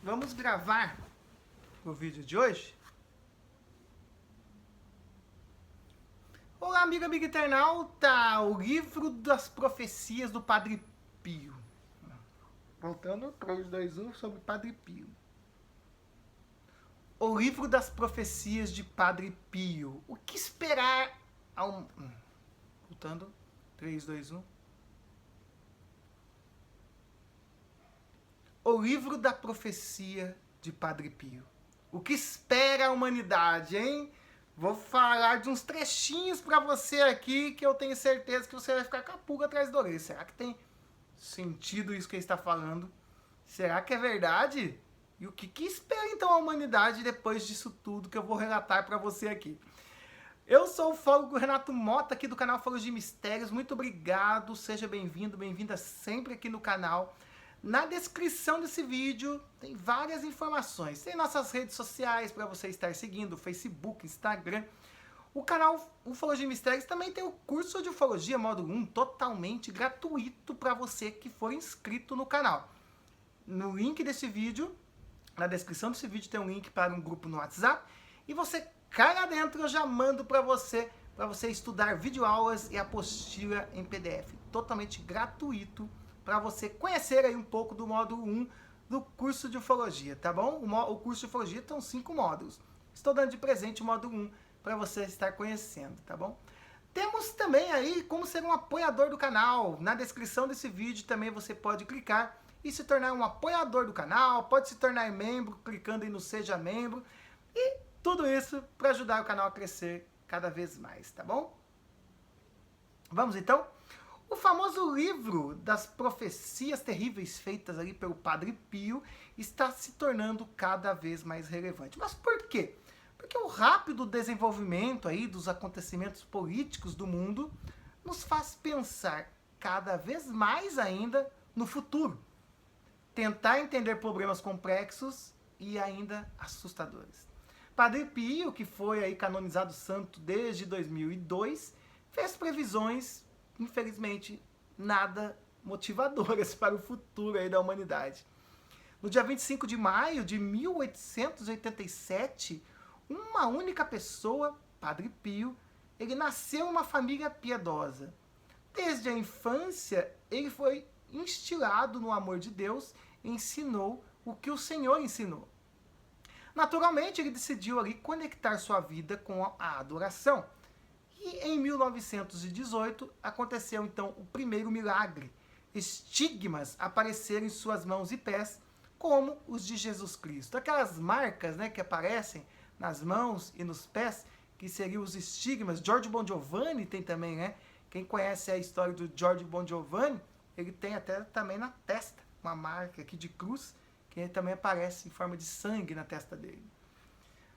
Vamos gravar o vídeo de hoje. Olá, amigo internauta! O livro das profecias do Padre Pio. Voltando, 3, 2, 1, sobre Padre Pio. O livro das profecias de Padre Pio. O que esperar ao... Voltando, 3, 2, 1. O livro da profecia de Padre Pio. O que espera a humanidade, hein? Vou falar de uns trechinhos para você aqui que eu tenho certeza que você vai ficar com a pulga atrás da orelha. Será que tem sentido isso que ele está falando? Será que é verdade? E o que espera então a humanidade depois disso tudo que eu vou relatar para você aqui? Eu sou o ufólogo Renato Mota, aqui do canal Ufologia de Mistérios. Muito obrigado, seja bem-vindo, bem-vinda sempre aqui no canal. Na descrição desse vídeo tem várias informações. Tem nossas redes sociais para você estar seguindo, Facebook, Instagram. O canal Ufologia de Mistérios também tem o curso de Ufologia Módulo 1 totalmente gratuito para você que for inscrito no canal. No link desse vídeo, na descrição desse vídeo tem um link para um grupo no WhatsApp e você cai lá dentro, eu já mando para você estudar videoaulas e apostila em PDF, totalmente gratuito, para você conhecer aí um pouco do módulo 1 do curso de ufologia, tá bom? O curso de ufologia tem 5 módulos. Estou dando de presente o módulo 1 para você estar conhecendo, tá bom? Temos também aí como ser um apoiador do canal. Na descrição desse vídeo também você pode clicar e se tornar um apoiador do canal, pode se tornar membro clicando aí no Seja Membro e tudo isso para ajudar o canal a crescer cada vez mais, tá bom? Vamos então? O famoso livro das profecias terríveis feitas ali pelo Padre Pio está se tornando cada vez mais relevante. Mas por quê? Porque o rápido desenvolvimento aí dos acontecimentos políticos do mundo nos faz pensar cada vez mais ainda no futuro. Tentar entender problemas complexos e ainda assustadores. Padre Pio, que foi aí canonizado santo desde 2002, fez previsões, infelizmente, nada motivadoras para o futuro aí da humanidade. No dia 25 de maio de 1887, uma única pessoa, Padre Pio, ele nasceu em uma família piedosa. Desde a infância, ele foi instilado no amor de Deus e ensinou o que o Senhor ensinou. Naturalmente, ele decidiu ali conectar sua vida com a adoração. E em 1918 aconteceu então o primeiro milagre. Estigmas apareceram em suas mãos e pés, como os de Jesus Cristo. Aquelas marcas, né, que aparecem nas mãos e nos pés, que seriam os estigmas. Giorgio Bon Giovanni tem também, né? Quem conhece a história do Giorgio Bon Giovanni, ele tem até também na testa uma marca aqui de cruz, que também aparece em forma de sangue na testa dele.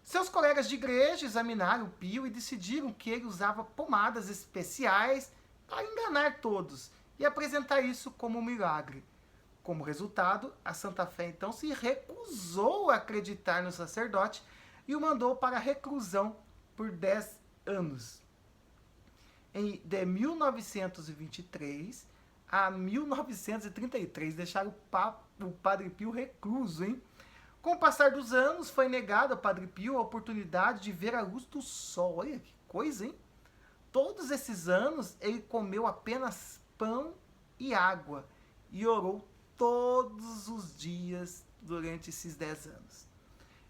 Seus colegas de igreja examinaram Pio e decidiram que ele usava pomadas especiais para enganar todos e apresentar isso como um milagre. Como resultado, a Santa Fé então se recusou a acreditar no sacerdote e o mandou para a reclusão por 10 anos. De 1923 a 1933, deixaram o Padre Pio recluso, hein? Com o passar dos anos, foi negado ao Padre Pio a oportunidade de ver a luz do sol. Olha que coisa, hein? Todos esses anos, ele comeu apenas pão e água e orou todos os dias durante esses 10 anos.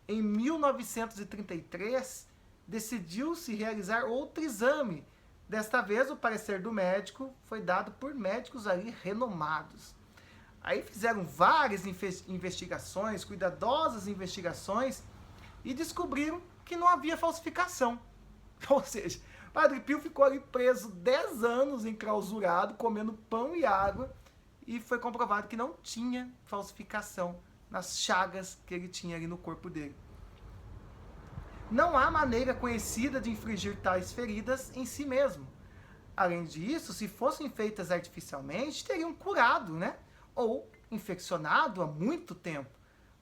Em 1933, decidiu-se realizar outro exame. Desta vez, o parecer do médico foi dado por médicos ali renomados. Aí fizeram várias investigações, cuidadosas investigações, e descobriram que não havia falsificação. Ou seja, Padre Pio ficou ali preso 10 anos, enclausurado, comendo pão e água, e foi comprovado que não tinha falsificação nas chagas que ele tinha ali no corpo dele. Não há maneira conhecida de infligir tais feridas em si mesmo. Além disso, se fossem feitas artificialmente, teriam curado, né? Ou infeccionado há muito tempo,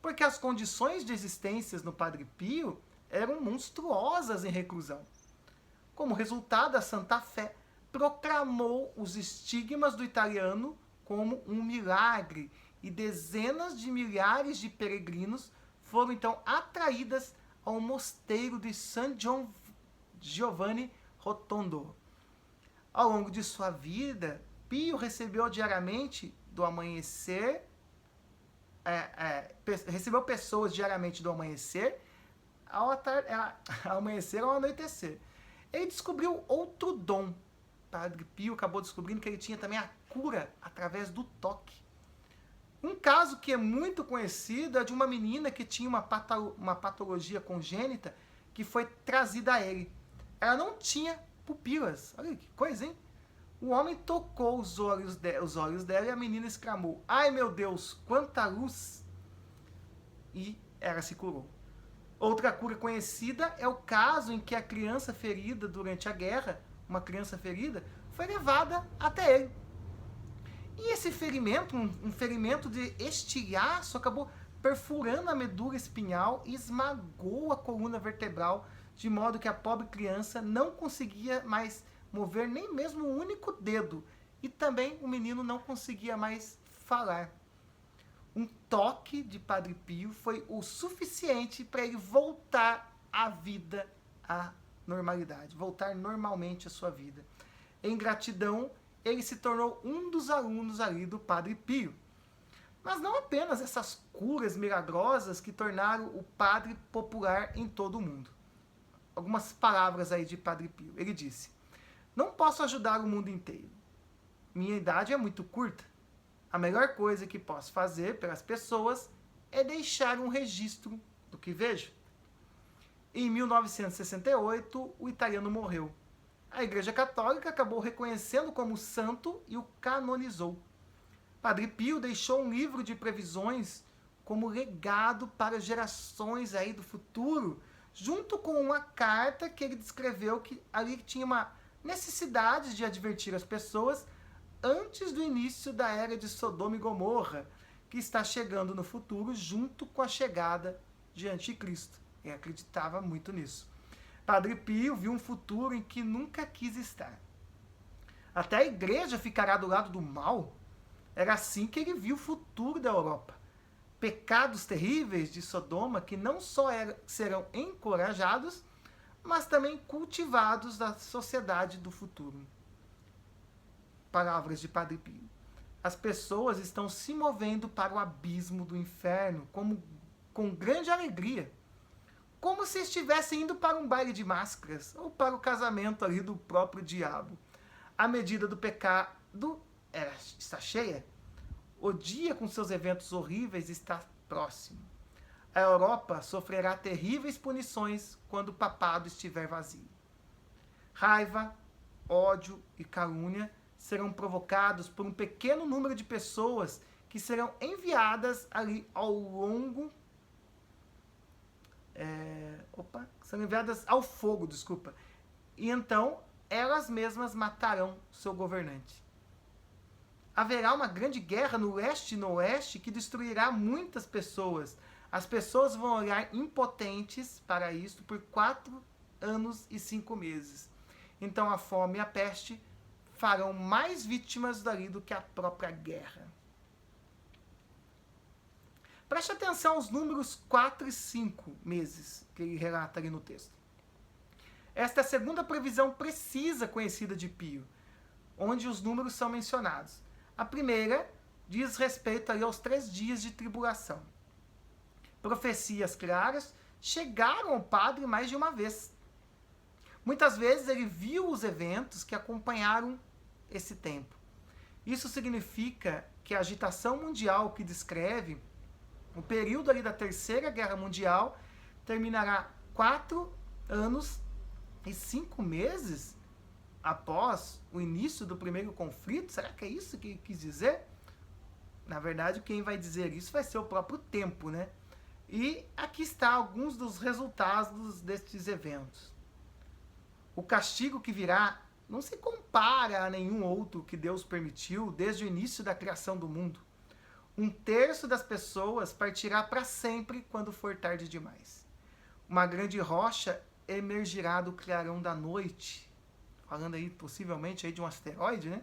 porque as condições de existência no Padre Pio eram monstruosas em reclusão. Como resultado, a Santa Fé proclamou os estigmas do italiano como um milagre e dezenas de milhares de peregrinos foram então atraídas ao mosteiro de San Giovanni Rotondo. Ao longo de sua vida, Pio recebeu diariamente do amanhecer, recebeu pessoas diariamente do amanhecer ao amanhecer ao anoitecer. Ele descobriu outro dom. Padre Pio acabou descobrindo que ele tinha também a cura através do toque. Um caso que é muito conhecido é de uma menina que tinha uma patologia congênita que foi trazida a ele. Ela não tinha pupilas. Olha que coisa, hein? O homem tocou os olhos dela e a menina exclamou: "Ai, meu Deus, quanta luz!" E ela se curou. Outra cura conhecida é o caso em que a criança ferida durante a guerra, uma criança ferida, foi levada até ele. E esse ferimento, um ferimento de estilhaço, acabou perfurando a medula espinhal e esmagou a coluna vertebral, de modo que a pobre criança não conseguia mais mover nem mesmo um único dedo. E também o menino não conseguia mais falar. Um toque de Padre Pio foi o suficiente para ele voltar à vida, à normalidade, voltar normalmente à sua vida. Em gratidão, ele se tornou um dos alunos ali do Padre Pio. Mas não apenas essas curas milagrosas que tornaram o padre popular em todo o mundo. Algumas palavras aí de Padre Pio. Ele disse: "Não posso ajudar o mundo inteiro. Minha idade é muito curta. A melhor coisa que posso fazer pelas pessoas é deixar um registro do que vejo." Em 1968, o italiano morreu. A Igreja Católica acabou reconhecendo como santo e o canonizou. Padre Pio deixou um livro de previsões como legado para gerações aí do futuro, junto com uma carta que ele descreveu que ali tinha uma necessidade de advertir as pessoas antes do início da era de Sodoma e Gomorra, que está chegando no futuro junto com a chegada de Anticristo. Ele acreditava muito nisso. Padre Pio viu um futuro em que nunca quis estar. Até a igreja ficará do lado do mal? Era assim que ele viu o futuro da Europa. Pecados terríveis de Sodoma que não só serão encorajados, mas também cultivados na sociedade do futuro. Palavras de Padre Pio. As pessoas estão se movendo para o abismo do inferno com grande alegria, como se estivessem indo para um baile de máscaras ou para o casamento ali do próprio diabo. A medida do pecado está cheia. O dia com seus eventos horríveis está próximo. A Europa sofrerá terríveis punições quando o papado estiver vazio. Raiva, ódio e calúnia serão provocados por um pequeno número de pessoas que serão enviadas ali ao longo... serão enviadas ao fogo, desculpa. E então, elas mesmas matarão seu governante. Haverá uma grande guerra no leste e no oeste que destruirá muitas pessoas. As pessoas vão olhar impotentes para isto por 4 anos e 5 meses. Então a fome e a peste farão mais vítimas dali do que a própria guerra. Preste atenção aos números 4 e 5 meses que ele relata ali no texto. Esta é a segunda previsão precisa conhecida de Pio, onde os números são mencionados. A primeira diz respeito ali aos 3 dias de tribulação. Profecias claras chegaram ao padre mais de uma vez. Muitas vezes ele viu os eventos que acompanharam esse tempo. Isso significa que a agitação mundial que descreve o período ali da Terceira Guerra Mundial terminará 4 anos e 5 meses após o início do primeiro conflito. Será que é isso que ele quis dizer? Na verdade, quem vai dizer isso vai ser o próprio tempo, né? E aqui está alguns dos resultados destes eventos. O castigo que virá não se compara a nenhum outro que Deus permitiu desde o início da criação do mundo. 1/3 das pessoas partirá para sempre quando for tarde demais. Uma grande rocha emergirá do clarão da noite, falando aí possivelmente aí de um asteroide, né?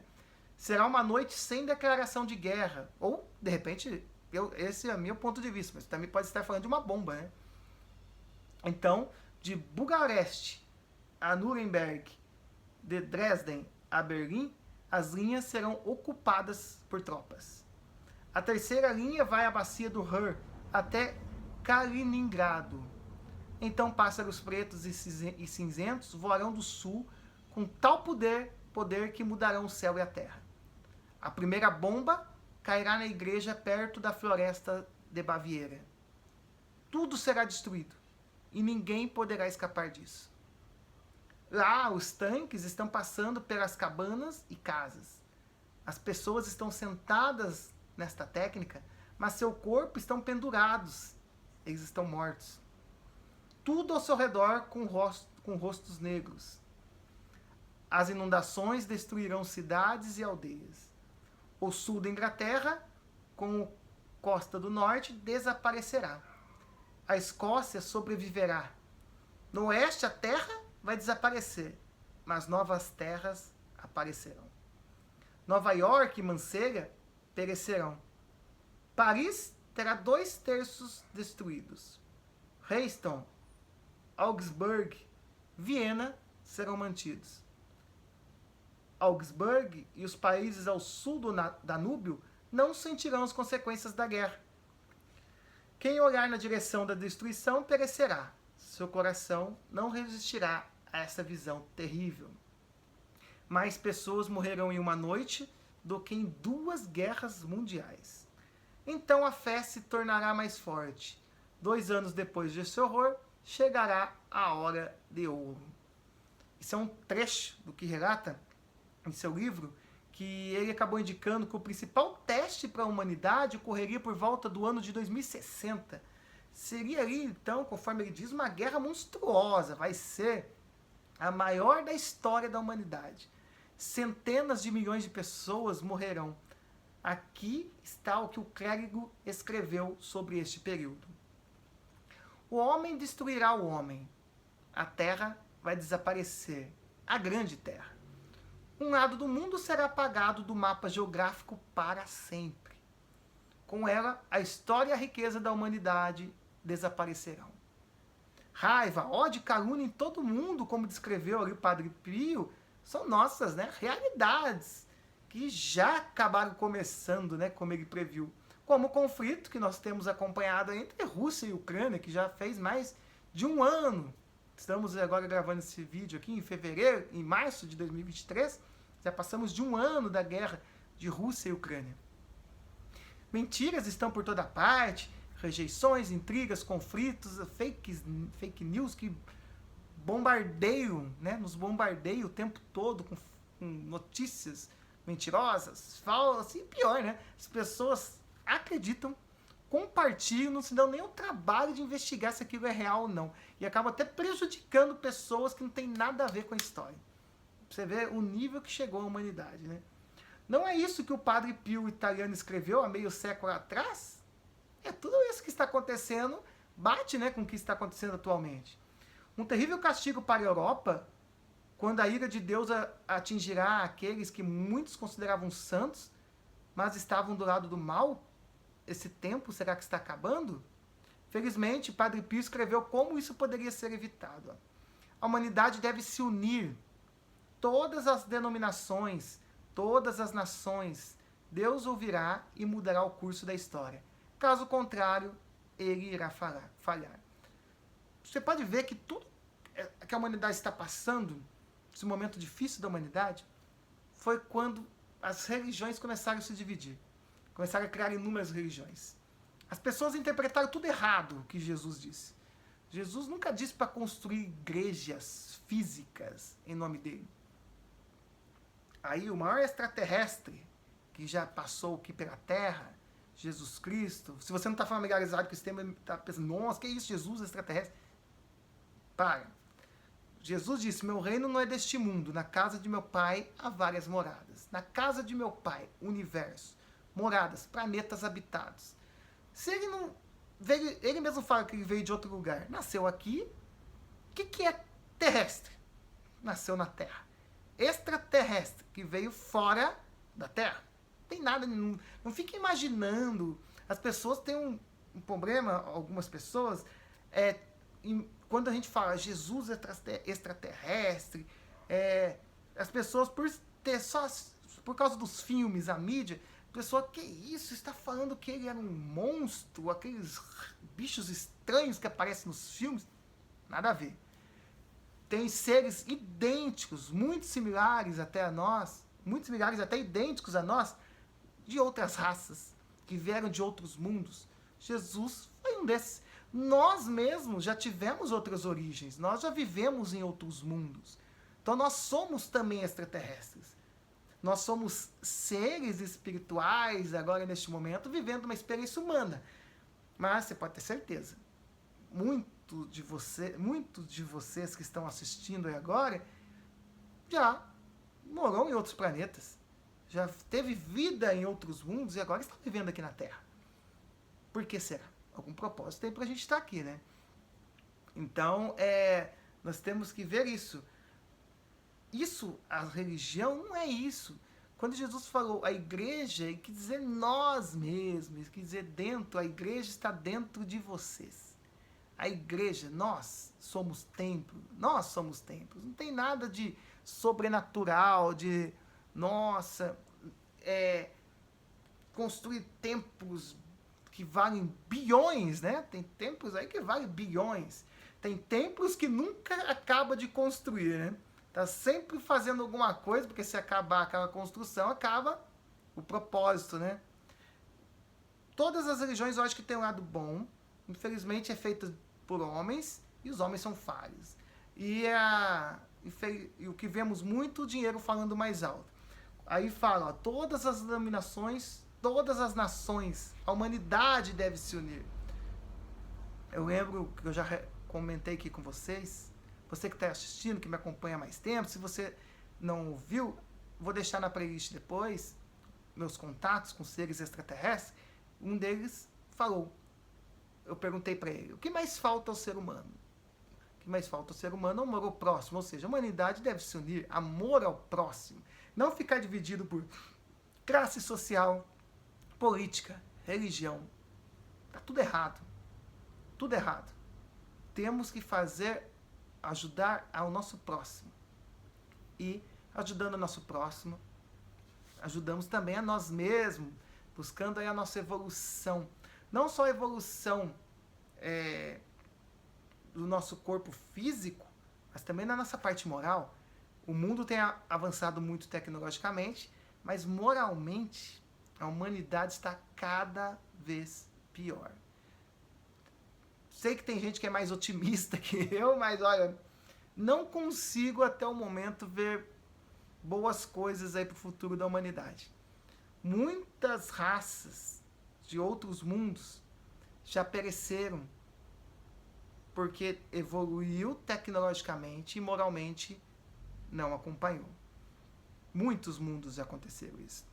Será uma noite sem declaração de guerra. Ou, de repente, esse é o meu ponto de vista, mas também pode estar falando de uma bomba, né? Então, de Bucareste a Nuremberg, de Dresden a Berlim, as linhas serão ocupadas por tropas. A terceira linha vai à bacia do Ruhr até Kaliningrado. Então pássaros pretos e cinzentos voarão do sul com tal poder que mudarão o céu e a terra. A primeira bomba cairá na igreja perto da floresta de Baviera. Tudo será destruído e ninguém poderá escapar disso. Lá, os tanques estão passando pelas cabanas e casas. As pessoas estão sentadas nesta técnica, mas seu corpo estão pendurados. Eles estão mortos. Tudo ao seu redor com rostos negros. As inundações destruirão cidades e aldeias. O sul da Inglaterra, com a costa do norte, desaparecerá. A Escócia sobreviverá. No oeste, a terra vai desaparecer, mas novas terras aparecerão. Nova York e Mansella perecerão. Paris terá 2/3 destruídos. Dresden, Augsburg, Viena serão mantidos. Augsburg e os países ao sul do Danúbio não sentirão as consequências da guerra. Quem olhar na direção da destruição perecerá. Seu coração não resistirá a essa visão terrível. Mais pessoas morrerão em uma noite do que em 2 guerras mundiais. Então a fé se tornará mais forte. 2 anos depois desse horror, chegará a hora de ouro. Isso é um trecho do que relata em seu livro, que ele acabou indicando que o principal teste para a humanidade ocorreria por volta do ano de 2060. Seria ali, então, conforme ele diz, uma guerra monstruosa. Vai ser a maior da história da humanidade. Centenas de milhões de pessoas morrerão. Aqui está o que o clérigo escreveu sobre este período. O homem destruirá o homem. A terra vai desaparecer. A grande terra. Um lado do mundo será apagado do mapa geográfico para sempre. Com ela, a história e a riqueza da humanidade desaparecerão. Raiva, ódio e calúnia em todo mundo, como descreveu ali o Padre Pio, são nossas, né, realidades que já acabaram começando, né, como ele previu. Como o conflito que nós temos acompanhado entre Rússia e Ucrânia, que já fez mais de 1 ano. Estamos agora gravando esse vídeo aqui em março de 2023. Já passamos de 1 ano da guerra de Rússia e Ucrânia. Mentiras estão por toda parte, rejeições, intrigas, conflitos, fake news que bombardeiam, né, nos bombardeiam o tempo todo com notícias mentirosas, falsas e pior, né? As pessoas acreditam, compartilham, não se dão nem o trabalho de investigar se aquilo é real ou não. E acabam até prejudicando pessoas que não têm nada a ver com a história. Você vê o nível que chegou a humanidade, né? Não é isso que o Padre Pio italiano escreveu há meio século atrás? É tudo isso que está acontecendo, bate, né, com o que está acontecendo atualmente. Um terrível castigo para a Europa, quando a ira de Deus atingirá aqueles que muitos consideravam santos, mas estavam do lado do mal. Esse tempo será que está acabando? Felizmente, Padre Pio escreveu como isso poderia ser evitado. A humanidade deve se unir. Todas as denominações, todas as nações, Deus ouvirá e mudará o curso da história. Caso contrário, ele irá falhar. Você pode ver que tudo que a humanidade está passando, esse momento difícil da humanidade, foi quando as religiões começaram a se dividir. Começaram a criar inúmeras religiões. As pessoas interpretaram tudo errado o que Jesus disse. Jesus nunca disse para construir igrejas físicas em nome dele. Aí o maior extraterrestre que já passou aqui pela Terra, Jesus Cristo, se você não está familiarizado com esse tema, está pensando, nossa, que é isso, Jesus extraterrestre? Para. Jesus disse, meu reino não é deste mundo, na casa de meu pai há várias moradas. Na casa de meu pai, universo, moradas, planetas habitados. Se ele não veio, ele mesmo fala que ele veio de outro lugar, nasceu aqui, o que é terrestre? Nasceu na Terra. Extraterrestre, que veio fora da Terra. Não tem nada, não fique imaginando. As pessoas têm um problema, algumas pessoas, quando a gente fala Jesus extraterrestre, as pessoas por causa dos filmes, a mídia, a pessoa, que isso? Está falando que ele era um monstro, aqueles bichos estranhos que aparecem nos filmes? Nada a ver. Tem seres idênticos, muito similares até a nós, muito similares, até idênticos a nós, de outras raças, que vieram de outros mundos. Jesus foi um desses. Nós mesmos já tivemos outras origens, nós já vivemos em outros mundos. Então nós somos também extraterrestres. Nós somos seres espirituais, agora neste momento, vivendo uma experiência humana. Mas você pode ter certeza, muitos de vocês que estão assistindo aí agora, já morou em outros planetas. Já teve vida em outros mundos e agora está vivendo aqui na Terra. Por que será? Algum propósito tem para a gente estar aqui, né? Então, nós temos que ver isso. A religião não é isso. Quando Jesus falou a igreja, ele quis dizer nós mesmos, ele quis dizer a igreja está dentro de vocês. A igreja, nós somos templo, nós somos templos. Não tem nada de sobrenatural, de, construir templos que valem bilhões, né? Tem templos aí que valem bilhões. Tem templos que nunca acaba de construir, né? Tá sempre fazendo alguma coisa, porque se acabar aquela construção, acaba o propósito, né? Todas as religiões eu acho que tem um lado bom. Infelizmente é feita por homens e os homens são falhos. E o que vemos muito, o dinheiro falando mais alto. Aí fala, todas as denominações, todas as nações, a humanidade deve se unir. Eu lembro que eu já comentei aqui com vocês, você que está assistindo, que me acompanha há mais tempo, se você não ouviu, vou deixar na playlist depois, meus contatos com seres extraterrestres. Um deles falou, eu perguntei para ele, o que mais falta ao ser humano? O que mais falta ao ser humano é o amor ao próximo, ou seja, a humanidade deve se unir, amor ao próximo, não ficar dividido por classe social, política, religião. Está tudo errado. Tudo errado. Temos que ajudar ao nosso próximo. E, ajudando o nosso próximo, ajudamos também a nós mesmos, buscando aí a nossa evolução. Não só a evolução do nosso corpo físico, mas também na nossa parte moral. O mundo tem avançado muito tecnologicamente, mas moralmente a humanidade está cada vez pior. Sei que tem gente que é mais otimista que eu, mas olha, não consigo até o momento ver boas coisas aí para o futuro da humanidade. Muitas raças de outros mundos já pereceram porque evoluiu tecnologicamente e moralmente não acompanhou. Muitos mundos já aconteceram isso.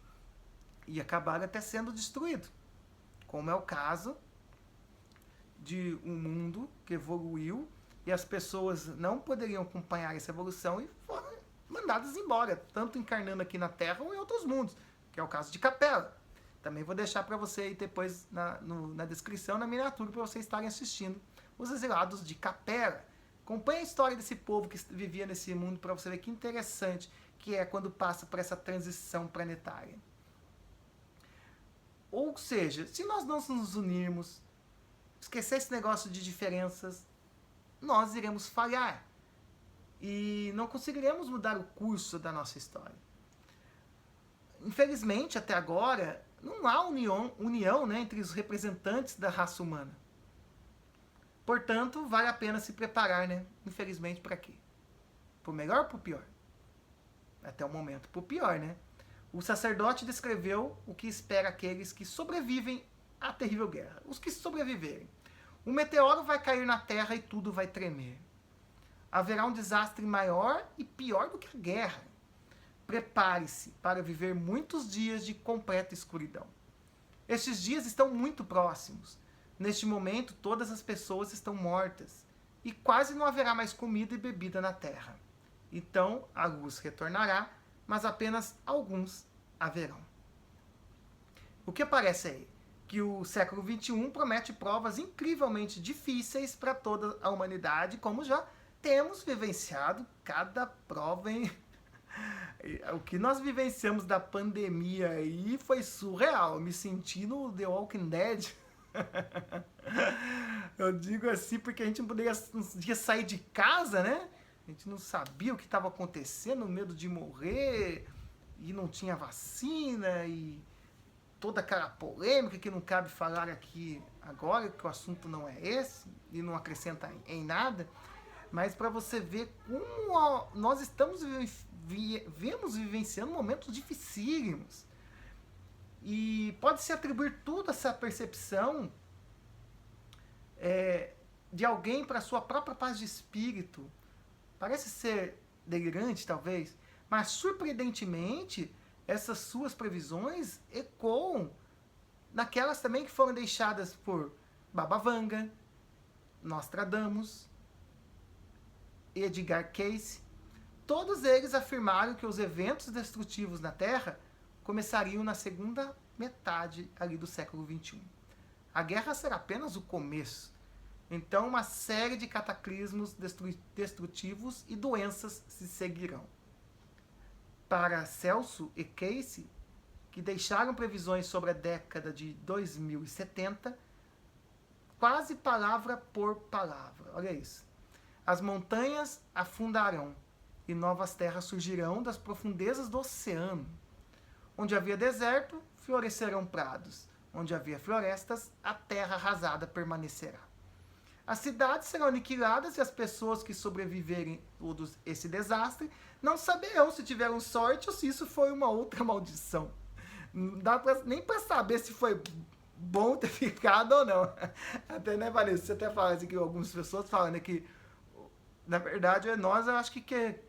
E acabaram até sendo destruídos. Como é o caso de um mundo que evoluiu e as pessoas não poderiam acompanhar essa evolução e foram mandadas embora, tanto encarnando aqui na Terra ou em outros mundos, que é o caso de Capela. Também vou deixar para você aí depois na descrição, na miniatura, para vocês estarem assistindo os exilados de Capela. Acompanhe a história desse povo que vivia nesse mundo para você ver que interessante que é quando passa por essa transição planetária. Ou seja, se nós não nos unirmos, esquecer esse negócio de diferenças, nós iremos falhar. E não conseguiremos mudar o curso da nossa história. Infelizmente, até agora, não há união, né, entre os representantes da raça humana. Portanto, vale a pena se preparar, né? Infelizmente, para quê? Pro melhor ou pro pior? Até o momento, pro pior, né? O sacerdote descreveu o que espera aqueles que sobrevivem à terrível guerra. Os que sobreviverem. Um meteoro vai cair na Terra e tudo vai tremer. Haverá um desastre maior e pior do que a guerra. Prepare-se para viver muitos dias de completa escuridão. Estes dias estão muito próximos. Neste momento, todas as pessoas estão mortas e quase não haverá mais comida e bebida na Terra. Então, a luz retornará, mas apenas alguns haverão. O que aparece aí? Que o século XXI promete provas incrivelmente difíceis para toda a humanidade, como já temos vivenciado cada prova, hein? O que nós vivenciamos da pandemia aí foi surreal. Eu me senti no The Walking Dead. Eu digo assim porque a gente não podia sair de casa, né? A gente não sabia o que estava acontecendo, medo de morrer, e não tinha vacina, e toda aquela polêmica que não cabe falar aqui agora, que o assunto não é esse, e não acrescenta em nada, mas para você ver como nós estamos vivenciando momentos dificílimos. E pode-se atribuir toda essa percepção de alguém para sua própria paz de espírito. Parece ser delirante, talvez, mas surpreendentemente essas suas previsões ecoam naquelas também que foram deixadas por Baba Vanga, Nostradamus, Edgar Cayce. Todos eles afirmaram que os eventos destrutivos na Terra começariam na segunda metade ali do século XXI. A guerra será apenas o começo. Então, uma série de cataclismos destrutivos e doenças se seguirão. Para Celso e Cayce, que deixaram previsões sobre a década de 2070, quase palavra por palavra. Olha isso. As montanhas afundarão e novas terras surgirão das profundezas do oceano. Onde havia deserto, florescerão prados. Onde havia florestas, a terra arrasada permanecerá. As cidades serão aniquiladas e as pessoas que sobreviverem todo esse desastre não saberão se tiveram sorte ou se isso foi uma outra maldição. Não dá nem para saber se foi bom ter ficado ou não. Até, né, Vanessa? Você até fala assim que algumas pessoas falam, né, que na verdade nós, eu acho que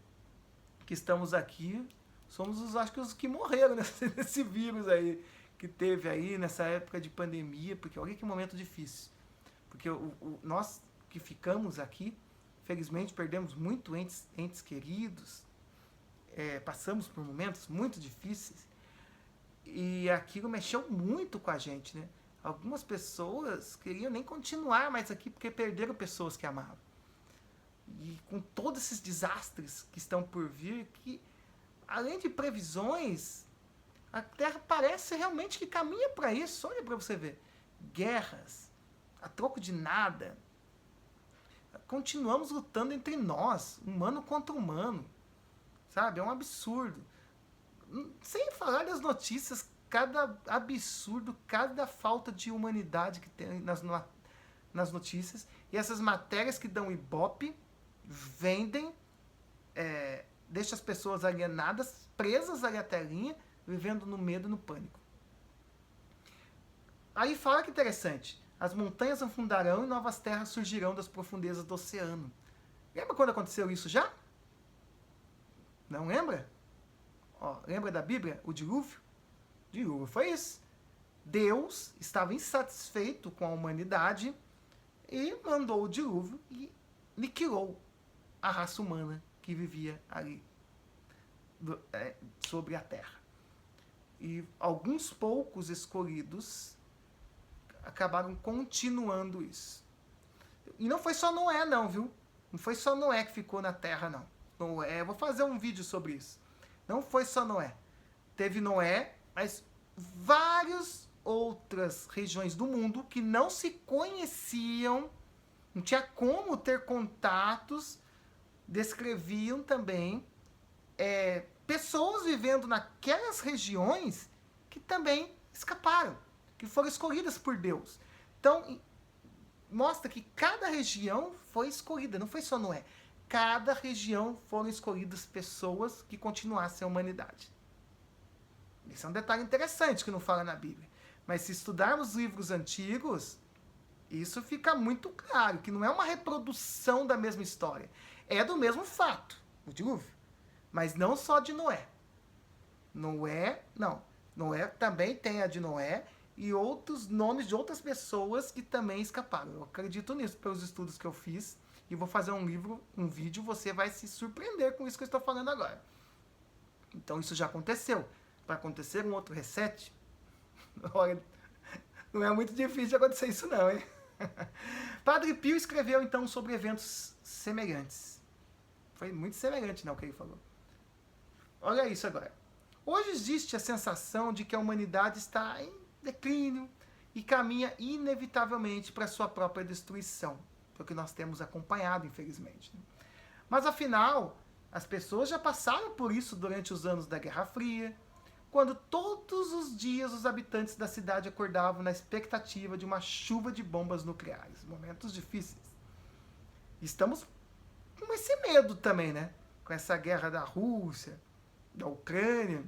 estamos aqui, somos os que morreram nesse vírus aí, que teve aí nessa época de pandemia, porque olha que momento difícil. Porque nós que ficamos aqui, felizmente perdemos muito entes queridos, passamos por momentos muito difíceis, e aquilo mexeu muito com a gente, né? Algumas pessoas queriam nem continuar mais aqui porque perderam pessoas que amavam. E com todos esses desastres que estão por vir, que além de previsões, a Terra parece realmente que caminha para isso. Olha para você ver. Guerras, a troco de nada. Continuamos lutando entre nós, humano contra humano. Sabe? É um absurdo. Sem falar das notícias, cada absurdo, cada falta de humanidade que tem nas notícias. E essas matérias que dão ibope, vendem, deixam as pessoas alienadas, presas ali à telinha, vivendo no medo e no pânico. Aí fala que interessante. As montanhas afundarão e novas terras surgirão das profundezas do oceano. Lembra quando aconteceu isso já? Não lembra? Lembra da Bíblia? O dilúvio? O dilúvio foi isso. Deus estava insatisfeito com a humanidade e mandou o dilúvio e aniquilou a raça humana que vivia ali sobre a terra. E alguns poucos escolhidos acabaram continuando isso. E não foi só Noé não, viu? Não foi só Noé que ficou na terra, não. Noé, vou fazer um vídeo sobre isso. Não foi só Noé. Teve Noé, mas várias outras regiões do mundo que não se conheciam, não tinha como ter contatos, descreviam também pessoas vivendo naquelas regiões que também escaparam, que foram escolhidas por Deus. Então, mostra que cada região foi escolhida, não foi só Noé. Cada região foram escolhidas pessoas que continuassem a humanidade. Esse é um detalhe interessante que não fala na Bíblia. Mas se estudarmos livros antigos, isso fica muito claro, que não é uma reprodução da mesma história. É do mesmo fato, o dilúvio. Mas não só de Noé. Noé também tem a de Noé e outros nomes de outras pessoas que também escaparam. Eu acredito nisso pelos estudos que eu fiz. E vou fazer um vídeo, você vai se surpreender com isso que eu estou falando agora. Então isso já aconteceu. para acontecer um outro reset, olha, não é muito difícil de acontecer isso não, hein? Padre Pio escreveu então sobre eventos semelhantes. Foi muito semelhante, não, o que ele falou. Olha isso agora. Hoje existe a sensação de que a humanidade está em declínio e caminha inevitavelmente para sua própria destruição, porque nós temos acompanhado, infelizmente. Mas afinal, as pessoas já passaram por isso durante os anos da Guerra Fria, quando todos os dias os habitantes da cidade acordavam na expectativa de uma chuva de bombas nucleares. Momentos difíceis. Estamos com esse medo também, né? Com essa guerra da Rússia, da Ucrânia.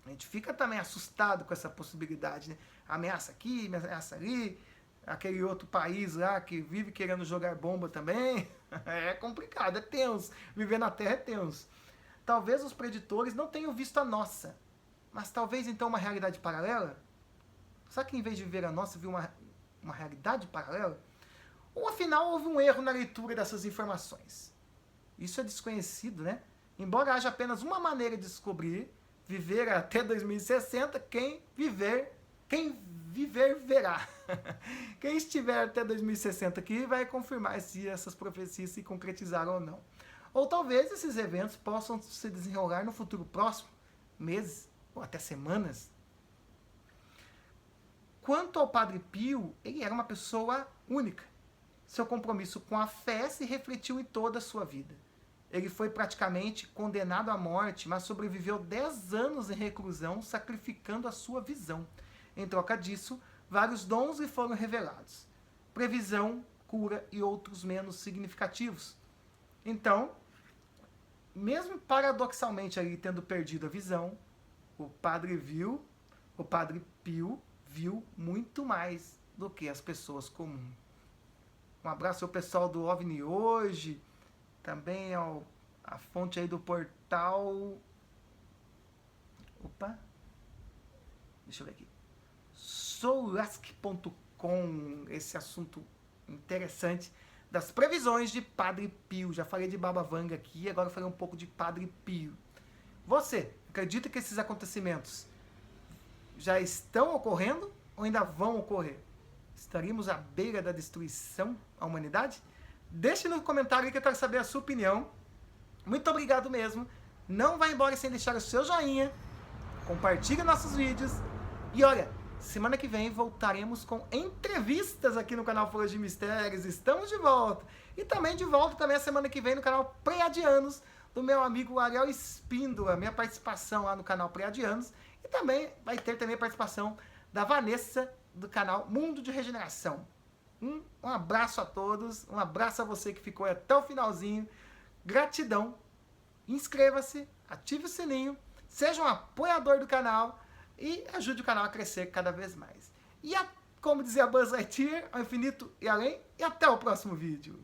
A gente fica também assustado com essa possibilidade, né? Ameaça aqui, ameaça ali. Aquele outro país lá que vive querendo jogar bomba também. É complicado, é tenso. Viver na Terra é tenso. Talvez os preditores não tenham visto a nossa, mas talvez então uma realidade paralela? Será que em vez de ver a nossa, viu uma realidade paralela? Ou afinal houve um erro na leitura dessas informações? Isso é desconhecido, né? Embora haja apenas uma maneira de descobrir, viver até 2060, quem viver verá. Quem estiver até 2060 aqui vai confirmar se essas profecias se concretizaram ou não. Ou talvez esses eventos possam se desenrolar no futuro próximo, meses ou até semanas. Quanto ao Padre Pio, ele era uma pessoa única. Seu compromisso com a fé se refletiu em toda a sua vida. Ele foi praticamente condenado à morte, mas sobreviveu 10 anos em reclusão, sacrificando a sua visão. Em troca disso, vários dons lhe foram revelados. Previsão, cura e outros menos significativos. Então, mesmo paradoxalmente ali tendo perdido a visão, o Padre Pio viu muito mais do que as pessoas comuns. Um abraço ao pessoal do OVNI Hoje, também a fonte aí do portal... Opa! Deixa eu ver aqui. Soulask.com, esse assunto interessante das previsões de Padre Pio. Já falei de Baba Vanga aqui, agora falei um pouco de Padre Pio. Você acredita que esses acontecimentos já estão ocorrendo ou ainda vão ocorrer? Estaríamos à beira da destruição à humanidade? Deixe no comentário que eu quero saber a sua opinião. Muito obrigado mesmo. Não vá embora sem deixar o seu joinha. Compartilhe nossos vídeos. E olha, semana que vem voltaremos com entrevistas aqui no canal Folhas de Mistérios. Estamos de volta. E também de volta também a semana que vem no canal Preadianos, do meu amigo Ariel Espíndola, minha participação lá no canal Preadianos. E também vai ter também a participação da Vanessa, do canal Mundo de Regeneração. Um abraço a todos, um abraço a você que ficou até o finalzinho. Gratidão. Inscreva-se, ative o sininho, seja um apoiador do canal e ajude o canal a crescer cada vez mais. E como dizia Buzz Lightyear, ao infinito e além, e até o próximo vídeo.